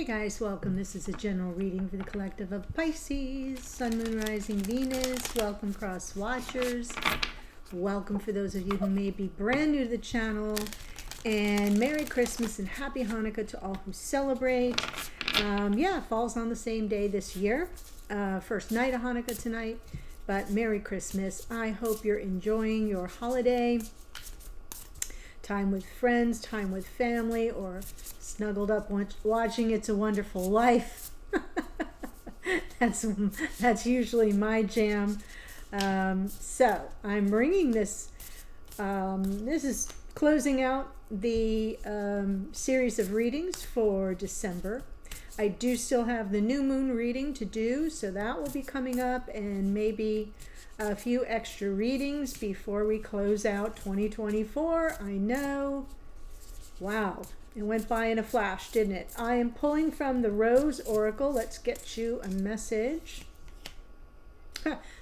Hey guys, welcome. This is a general reading for the collective of Pisces, Sun, Moon, Rising, Venus. Welcome, cross watchers. Welcome for those of you who may be brand new to the channel. And Merry Christmas and Happy Hanukkah to all who celebrate. Falls on the same day this year. First night of Hanukkah tonight, but Merry Christmas. I hope you're enjoying your holiday. Time with friends, time with family, or snuggled up watching It's a Wonderful Life. That's usually my jam. So I'm bringing this. This is closing out the series of readings for December. I do still have the new moon reading to do, so that will be coming up, and maybe a few extra readings before we close out 2024. I know. Wow. It went by in a flash, didn't it? I am pulling from the Rose Oracle. Let's get you a message.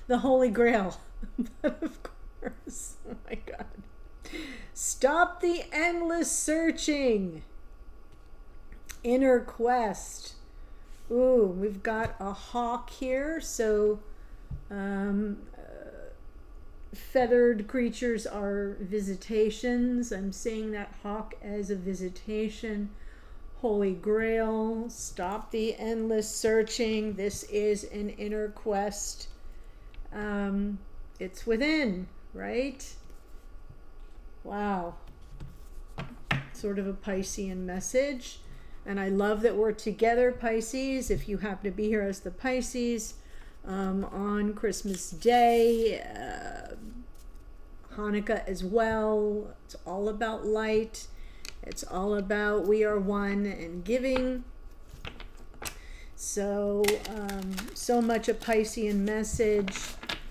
The Holy Grail. But of course. Oh my God. Stop the endless searching. Inner quest. Ooh, we've got a hawk here. So, feathered creatures are visitations. I'm seeing that hawk as a visitation. Holy Grail, stop the endless searching. This is an inner quest. It's within, right? Wow. Sort of a Piscean message. And I love that we're together, Pisces. If you happen to be here as the Pisces, on Christmas Day, Hanukkah as well. It's all about light. It's all about we are one and giving. So, so much a Piscean message.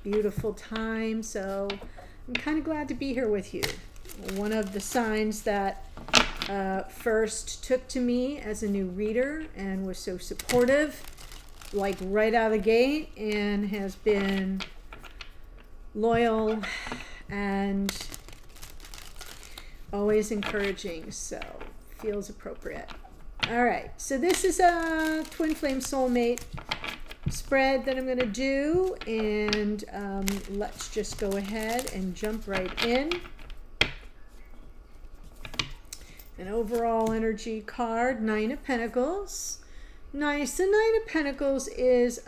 Beautiful time. So I'm kind of glad to be here with you. One of the signs that first took to me as a new reader and was so supportive, like right out of the gate, and has been loyal and always encouraging, so feels appropriate. All right, so this is a twin flame soulmate spread that I'm going to do, and let's just go ahead and jump right in. An overall energy card, Nine of Pentacles. Nice. The Nine of Pentacles is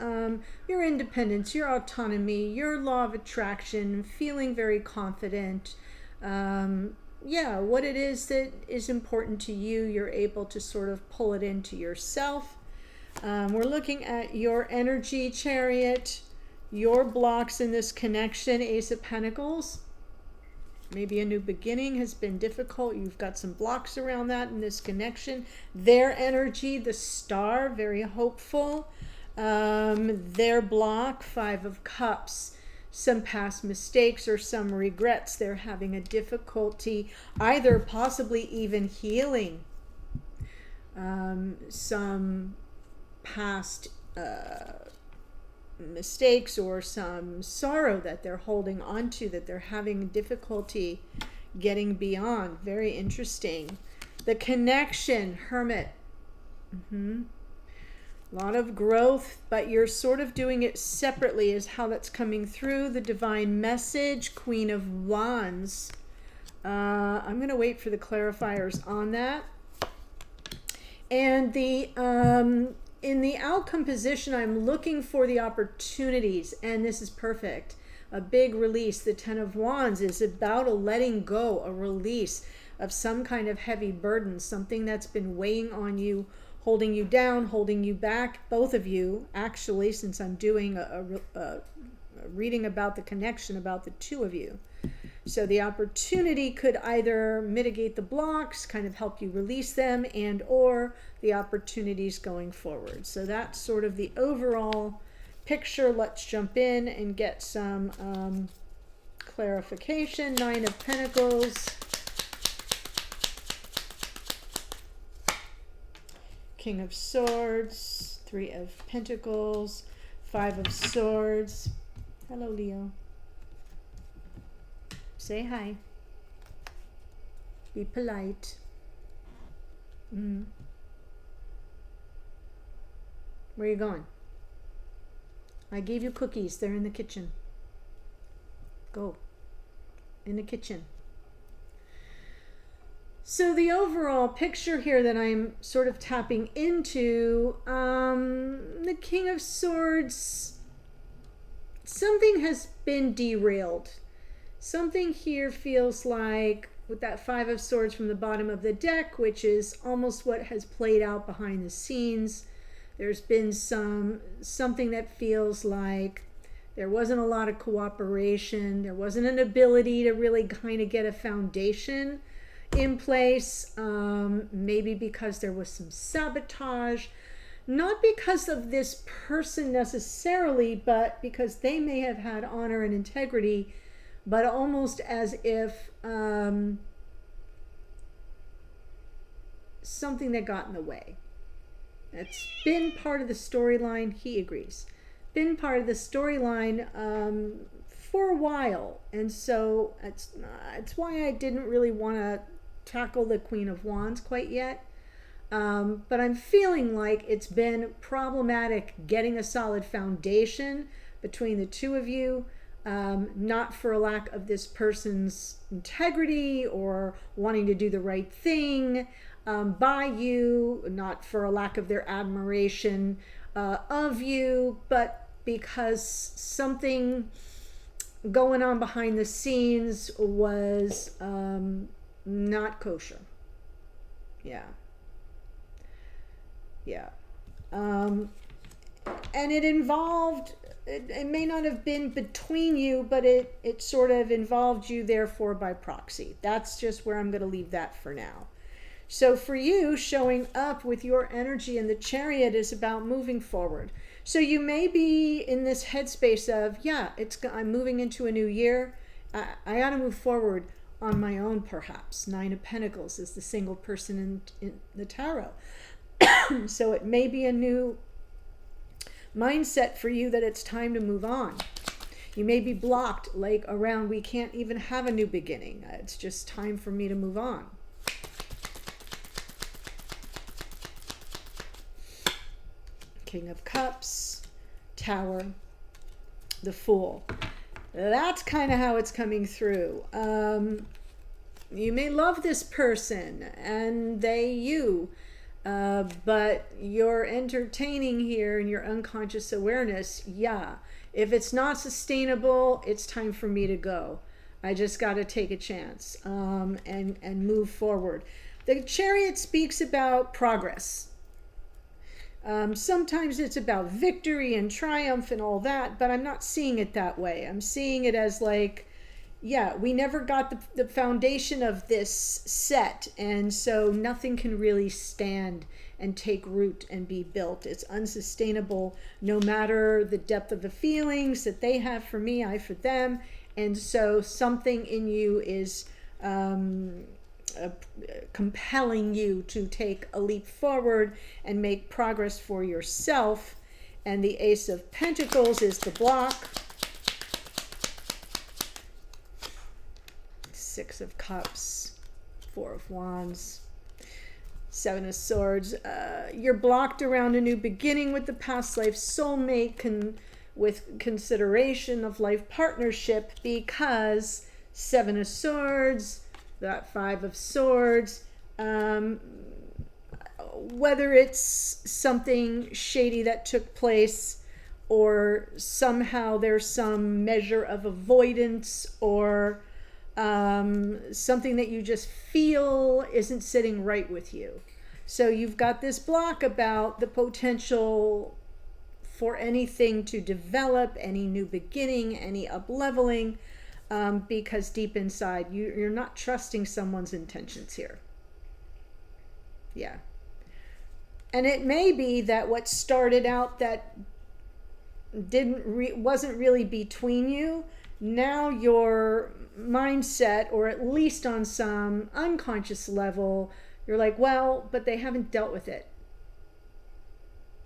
your independence, your autonomy, your law of attraction, feeling very confident. What it is that is important to you, you're able to sort of pull it into yourself. We're looking at your energy, Chariot, your blocks in this connection, Ace of Pentacles. Maybe a new beginning has been difficult. You've got some blocks around that in this connection. Their energy, the Star, very hopeful. Their block, Five of Cups. Some past mistakes or some regrets. They're having a difficulty, either possibly even healing some past mistakes or some sorrow that they're holding on to, that they're having difficulty getting beyond. Very interesting. The connection, Hermit. A lot of growth, but you're sort of doing it separately is how that's coming through. The divine message, Queen of Wands. I'm going to wait for the clarifiers on that. And the in the outcome position, I'm looking for the opportunities, and this is perfect. A big release. The Ten of Wands is about a letting go, a release of some kind of heavy burden, something that's been weighing on you, holding you down, holding you back, both of you, actually, since I'm doing a reading about the connection, about the two of you. So the opportunity could either mitigate the blocks, kind of help you release them, and or the opportunities going forward. So that's sort of the overall picture. Let's jump in and get some clarification. Nine of Pentacles. King of Swords. Three of Pentacles. Five of Swords. Hello, Leo. Say hi. Be polite. Where are you going? I gave you cookies. They're in the kitchen. Go. In the kitchen. So the overall picture here that I'm sort of tapping into, the King of Swords, something has been derailed. Something here feels like, with that Five of Swords from the bottom of the deck, which is almost what has played out behind the scenes, there's been something that feels like there wasn't a lot of cooperation. There wasn't an ability to really kind of get a foundation in place, maybe because there was some sabotage, not because of this person necessarily, but because they may have had honor and integrity, but almost as if something that got in the way. It's been part of the storyline, he agrees, been part of the storyline for a while, and so it's why I didn't really want to tackle the Queen of Wands quite yet, but I'm feeling like it's been problematic getting a solid foundation between the two of you, not for a lack of this person's integrity or wanting to do the right thing by you, not for a lack of their admiration of you, but because something going on behind the scenes was not kosher. Yeah. And it involved, it may not have been between you, but it sort of involved you, therefore, by proxy. That's just where I'm going to leave that for now. So for you, showing up with your energy in the Chariot is about moving forward. So you may be in this headspace of, yeah, I'm moving into a new year. I got to move forward on my own, perhaps. Nine of Pentacles is the single person in the tarot. So it may be a new mindset for you that it's time to move on. You may be blocked, like around, we can't even have a new beginning. It's just time for me to move on. King of Cups, Tower, the Fool. That's kind of how it's coming through. You may love this person and they you, but you're entertaining here in your unconscious awareness. Yeah, if it's not sustainable, it's time for me to go. I just got to take a chance and move forward. The Chariot speaks about progress. Sometimes it's about victory and triumph and all that, but I'm not seeing it that way. I'm seeing it as like, yeah, we never got the foundation of this set, and so nothing can really stand and take root and be built. It's unsustainable no matter the depth of the feelings that they have for me, I for them, and so something in you is compelling you to take a leap forward and make progress for yourself. And the Ace of Pentacles is the block. Six of Cups, Four of Wands, Seven of Swords. You're blocked around a new beginning with the past life soulmate, with consideration of life partnership, because Seven of Swords, that Five of Swords, whether it's something shady that took place, or somehow there's some measure of avoidance, or something that you just feel isn't sitting right with you. So you've got this block about the potential for anything to develop, any new beginning, any up-leveling, because deep inside you're not trusting someone's intentions here. Yeah. And it may be that what started out that wasn't really between you, now your mindset, or at least on some unconscious level, you're like, well, but they haven't dealt with it,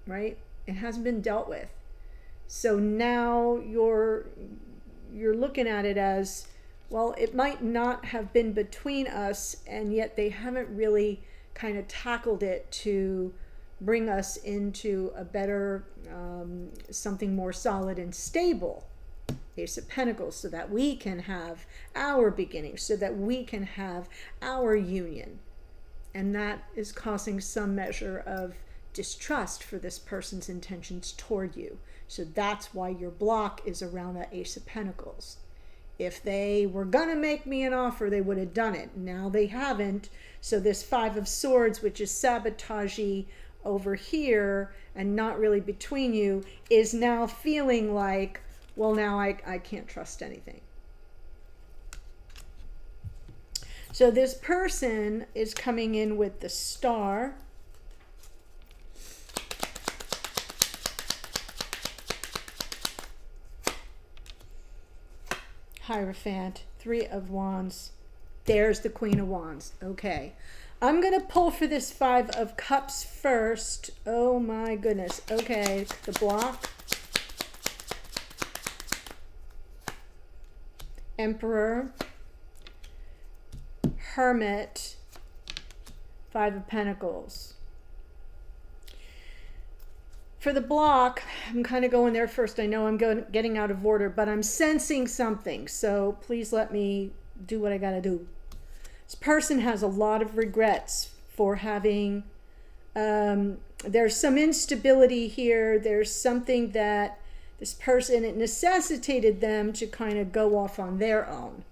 right? It hasn't been dealt with. So now you're looking at it as, well, it might not have been between us, and yet they haven't really kind of tackled it to bring us into a better, something more solid and stable. Ace of Pentacles, so that we can have our beginning, so that we can have our union. And that is causing some measure of distrust for this person's intentions toward you. So that's why your block is around that Ace of Pentacles. If they were gonna make me an offer, they would have done it. Now they haven't. So this Five of Swords, which is sabotagey over here and not really between you, is now feeling like, well, now I can't trust anything. So this person is coming in with the Star. Hierophant, Three of Wands. There's the Queen of Wands. Okay. I'm going to pull for this Five of Cups first. Oh my goodness. Okay. The block. Emperor. Hermit. Five of Pentacles. For the block, I'm kind of going there first. I know I'm getting out of order, but I'm sensing something. So please let me do what I got to do. This person has a lot of regrets for having, there's some instability here. There's something that this person, it necessitated them to kind of go off on their own.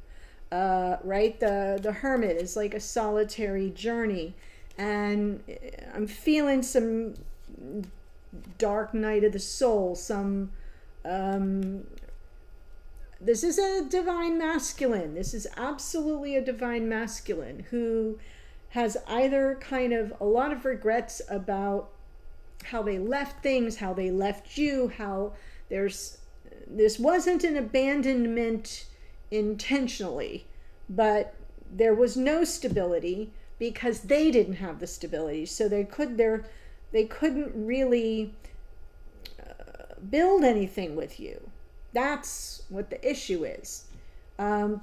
Right? The Hermit is like a solitary journey. And I'm feeling some dark night of the soul, some this is a divine masculine. This is absolutely a divine masculine who has either kind of a lot of regrets about how they left things, how they left you, how this wasn't an abandonment intentionally, but there was no stability because they didn't have the stability, so they couldn't really build anything with you. That's what the issue is.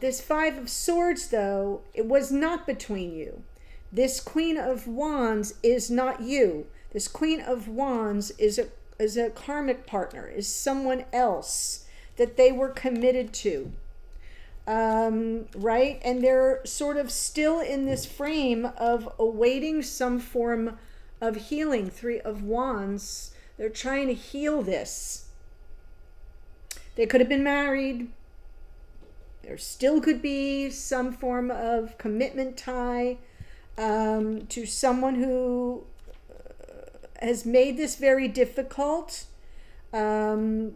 This Five of Swords, though, it was not between you. This Queen of Wands is not you. This Queen of Wands is a karmic partner, is someone else that they were committed to. Right? And they're sort of still in this frame of awaiting some form of healing. Three of Wands. They're trying to heal this. They could have been married. There still could be some form of commitment tie to someone who has made this very difficult. In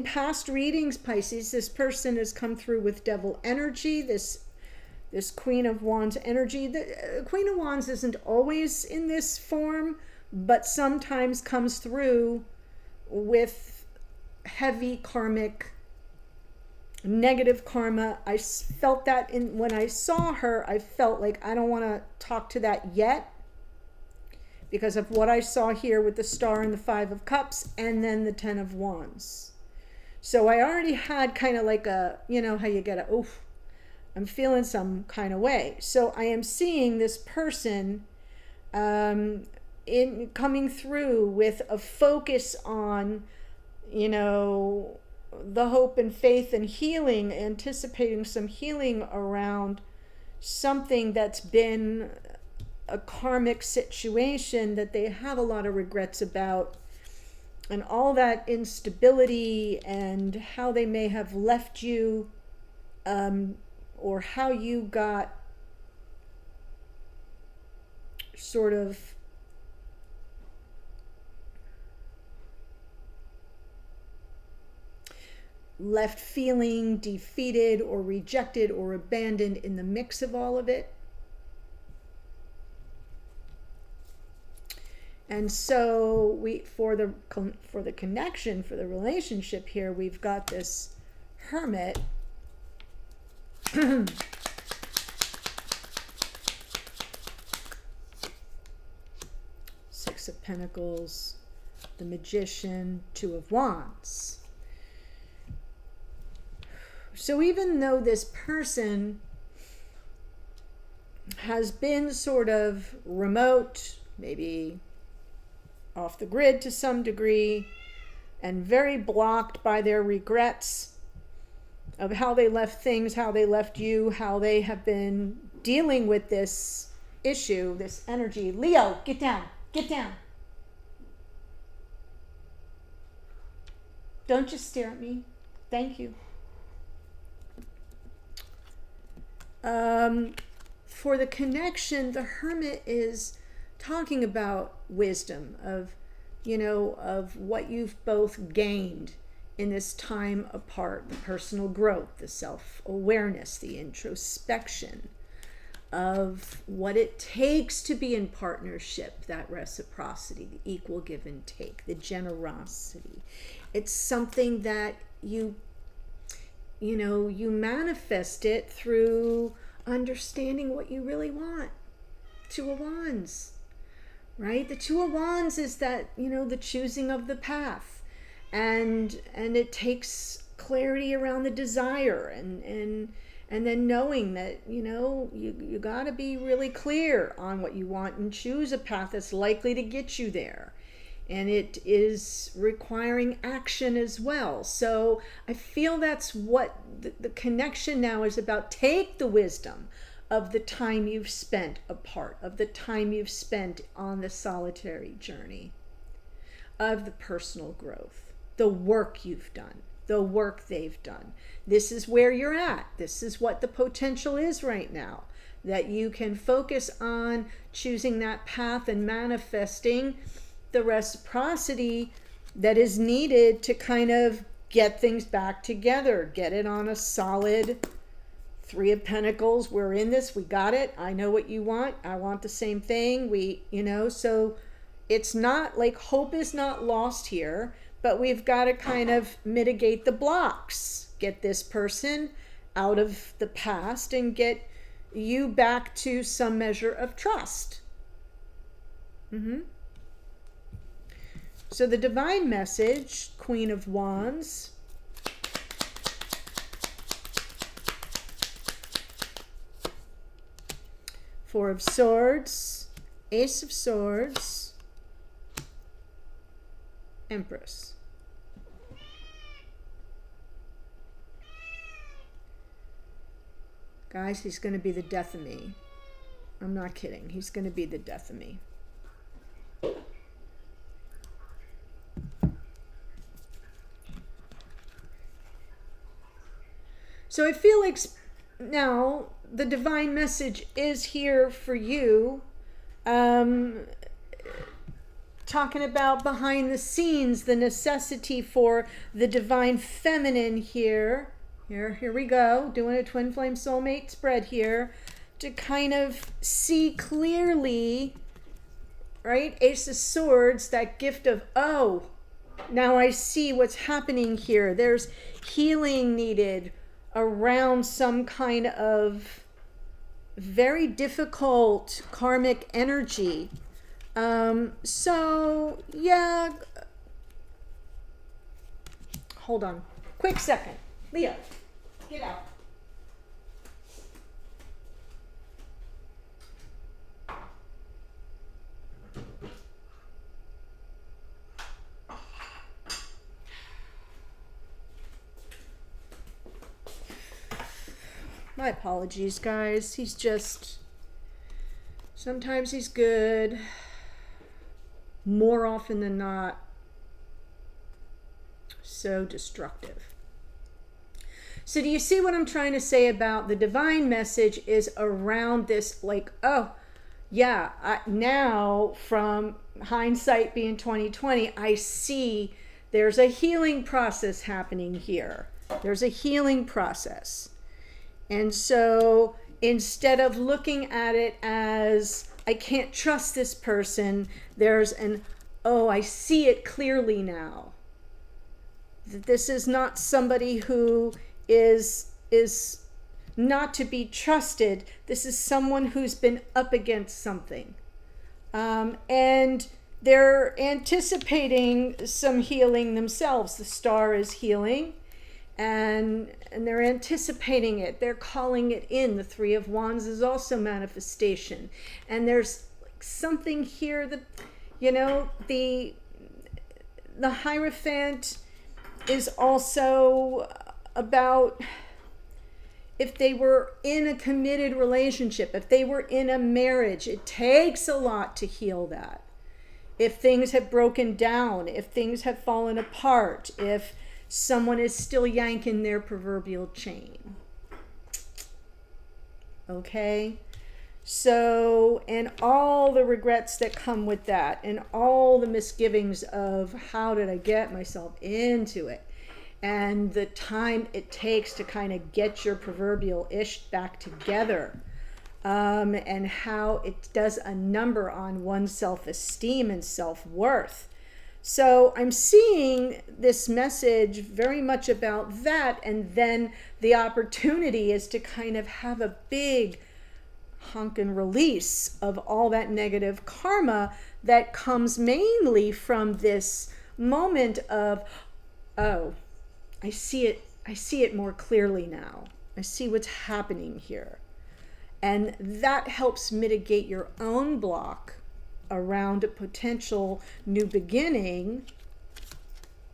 past readings, Pisces, this person has come through with devil energy, this Queen of Wands energy. The Queen of Wands isn't always in this form, but sometimes comes through with heavy karmic, negative karma. I felt that when I saw her. I felt like I don't want to talk to that yet because of what I saw here with the Star and the Five of Cups and then the Ten of Wands. So I already had kind of like a, you know how you get a, oof, I'm feeling some kind of way. So I am seeing this person in coming through with a focus on, you know, the hope and faith and healing, anticipating some healing around something that's been a karmic situation that they have a lot of regrets about, and all that instability and how they may have left you, or how you got sort of left feeling defeated or rejected or abandoned in the mix of all of it. And so for the connection, for the relationship here, we've got this Hermit Six of Pentacles, the Magician, Two of Wands. So even though this person has been sort of remote, maybe off the grid to some degree, and very blocked by their regrets of how they left things, how they left you, how they have been dealing with this issue, this energy. Leo, get down, get down. Don't just stare at me. Thank you. For the connection, the Hermit is talking about wisdom, of, you know, of what you've both gained in this time apart, the personal growth, the self-awareness, the introspection of what it takes to be in partnership, that reciprocity, the equal give and take, the generosity. It's something that you manifest it through understanding what you really want. Two of Wands, right? The Two of Wands is that, the choosing of the path, and it takes clarity around the desire, and then knowing that, you got to be really clear on what you want and choose a path that's likely to get you there. And it is requiring action as well. So I feel that's what the connection now is about. Take the wisdom of the time you've spent apart, of the time you've spent on the solitary journey, of the personal growth, the work you've done, the work they've done. This is where you're at. This is what the potential is right now, that you can focus on choosing that path and manifesting the reciprocity that is needed to kind of get things back together, get it on a solid Three of Pentacles. We're in this, we got it. I know what you want. I want the same thing. So it's not like hope is not lost here, but we've got to kind of mitigate the blocks, get this person out of the past and get you back to some measure of trust. So the divine message, Queen of Wands. Four of Swords, Ace of Swords, Empress. Guys, he's going to be the death of me. I'm not kidding. He's going to be the death of me. So I feel like now the divine message is here for you. Talking about behind the scenes, the necessity for the divine feminine here. Here we go, doing a twin flame soulmate spread here to kind of see clearly, right? Ace of Swords, that gift of, oh, now I see what's happening here. There's healing needed around some kind of very difficult karmic energy. So yeah, hold on, quick second. Leo, get out. My apologies, guys. He's just, sometimes he's good. More often than not, so destructive. So do you see what I'm trying to say about the divine message is around this, like, oh, yeah, now from hindsight being 2020, I see there's a healing process happening here. There's a healing process. And so instead of looking at it as, I can't trust this person, there's an, oh, I see it clearly now. That this is not somebody who is not to be trusted. This is someone who's been up against something. And they're anticipating some healing themselves. The Star is healing. And they're anticipating it. They're calling it in. The Three of Wands is also manifestation. And there's like something here that, You know, the Hierophant is also about if they were in a committed relationship, if they were in a marriage, it takes a lot to heal that. If things have broken down, if things have fallen apart, if someone is still yanking their proverbial chain. Okay? So, and all the regrets that come with that, and all the misgivings of how did I get myself into it, and the time it takes to kind of get your proverbial ish back together, and how it does a number on one's self-esteem and self-worth. So I'm seeing this message very much about that, and then the opportunity is to kind of have a big honkin' release of all that negative karma that comes mainly from this moment of, oh, I see it more clearly now. I see what's happening here. And that helps mitigate your own block around a potential new beginning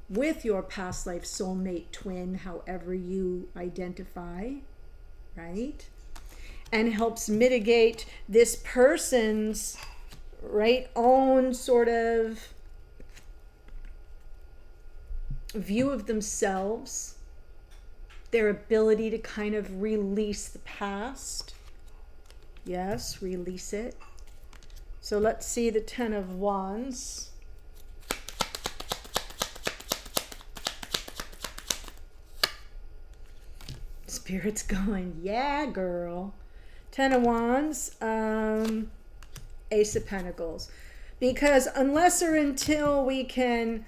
with your past life soulmate twin, however you identify, right? And helps mitigate this person's own sort of view of themselves, their ability to kind of release the past. Yes, release it. So let's see the Ten of Wands. Spirit's going, yeah, girl. Ten of Wands, Ace of Pentacles. Because unless or until we can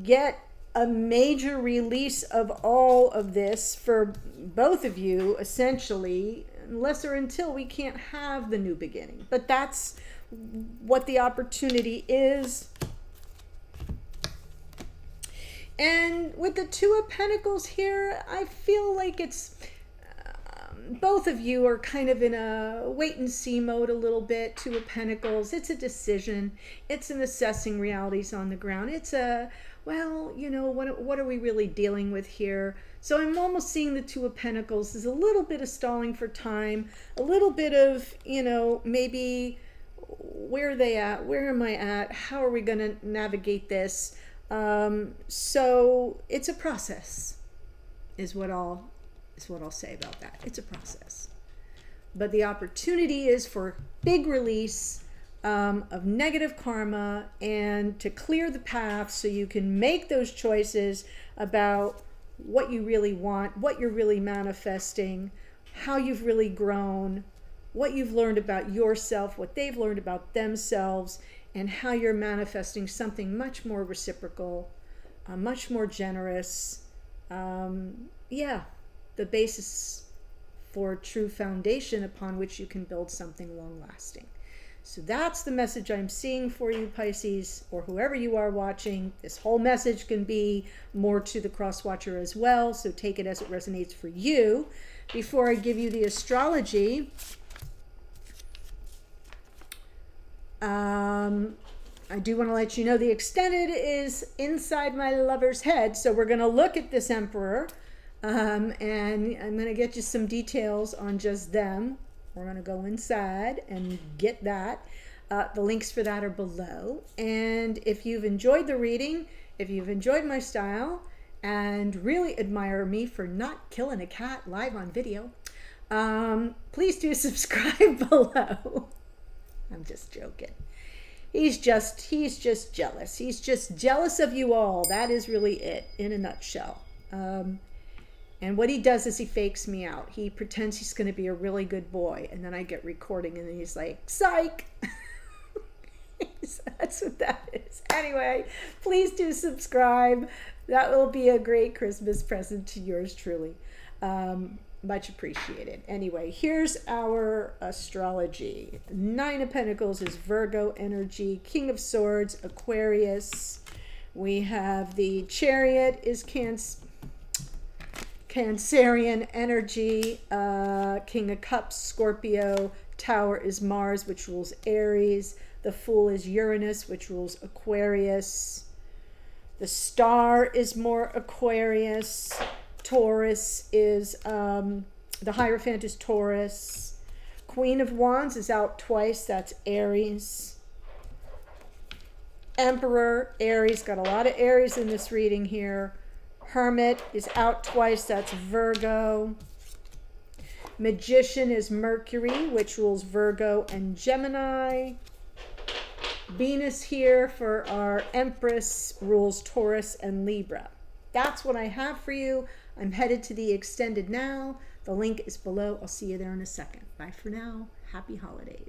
get a major release of all of this for both of you, essentially, unless or until we can't have the new beginning. But that's what the opportunity is. And with the Two of Pentacles here, I feel like it's both of you are kind of in a wait and see mode a little bit. Two of Pentacles, it's a decision. It's an assessing realities on the ground. It's a, well, you know, what are we really dealing with here? So I'm almost seeing the Two of Pentacles as a little bit of stalling for time, a little bit of, you know, maybe where are they at? Where am I at? How are we going to navigate this? So it's a process is what I'll say about that. It's a process. But the opportunity is for big release of negative karma and to clear the path so you can make those choices about what you really want, what you're really manifesting, how you've really grown, what you've learned about yourself, what they've learned about themselves, and how you're manifesting something much more reciprocal, much more generous. Yeah, the basis for true foundation upon which you can build something long-lasting. So that's the message I'm seeing for you, Pisces, or whoever you are watching. This whole message can be more to the cross-watcher as well, so take it as it resonates for you. Before I give you the astrology, I do want to let you know the extended is inside my lover's head, so we're going to look at this Emperor, and I'm going to get you some details on just them. We're going to go inside and get that. The links for that are below. And if you've enjoyed the reading, if you've enjoyed my style, and really admire me for not killing a cat live on video, please do subscribe below. I'm just joking. He's just jealous. He's just jealous of you all. That is really it in a nutshell. And what he does is he fakes me out. He pretends he's going to be a really good boy. And then I get recording and then he's like, psych. That's what that is. Anyway, please do subscribe. That will be a great Christmas present to yours truly. Much appreciated. Anyway, here's our astrology. Nine of Pentacles is Virgo energy. King of Swords, Aquarius. We have the Chariot is Cancerian energy. King of Cups, Scorpio. Tower is Mars, which rules Aries. The Fool is Uranus, which rules Aquarius. The Star is more Aquarius. Taurus is, the Hierophant is Taurus. Queen of Wands is out twice. That's Aries. Emperor, Aries. Got a lot of Aries in this reading here. Hermit is out twice. That's Virgo. Magician is Mercury, which rules Virgo and Gemini. Venus here for our Empress rules Taurus and Libra. That's what I have for you. I'm headed to the extended now. The link is below. I'll see you there in a second. Bye for now. Happy holidays.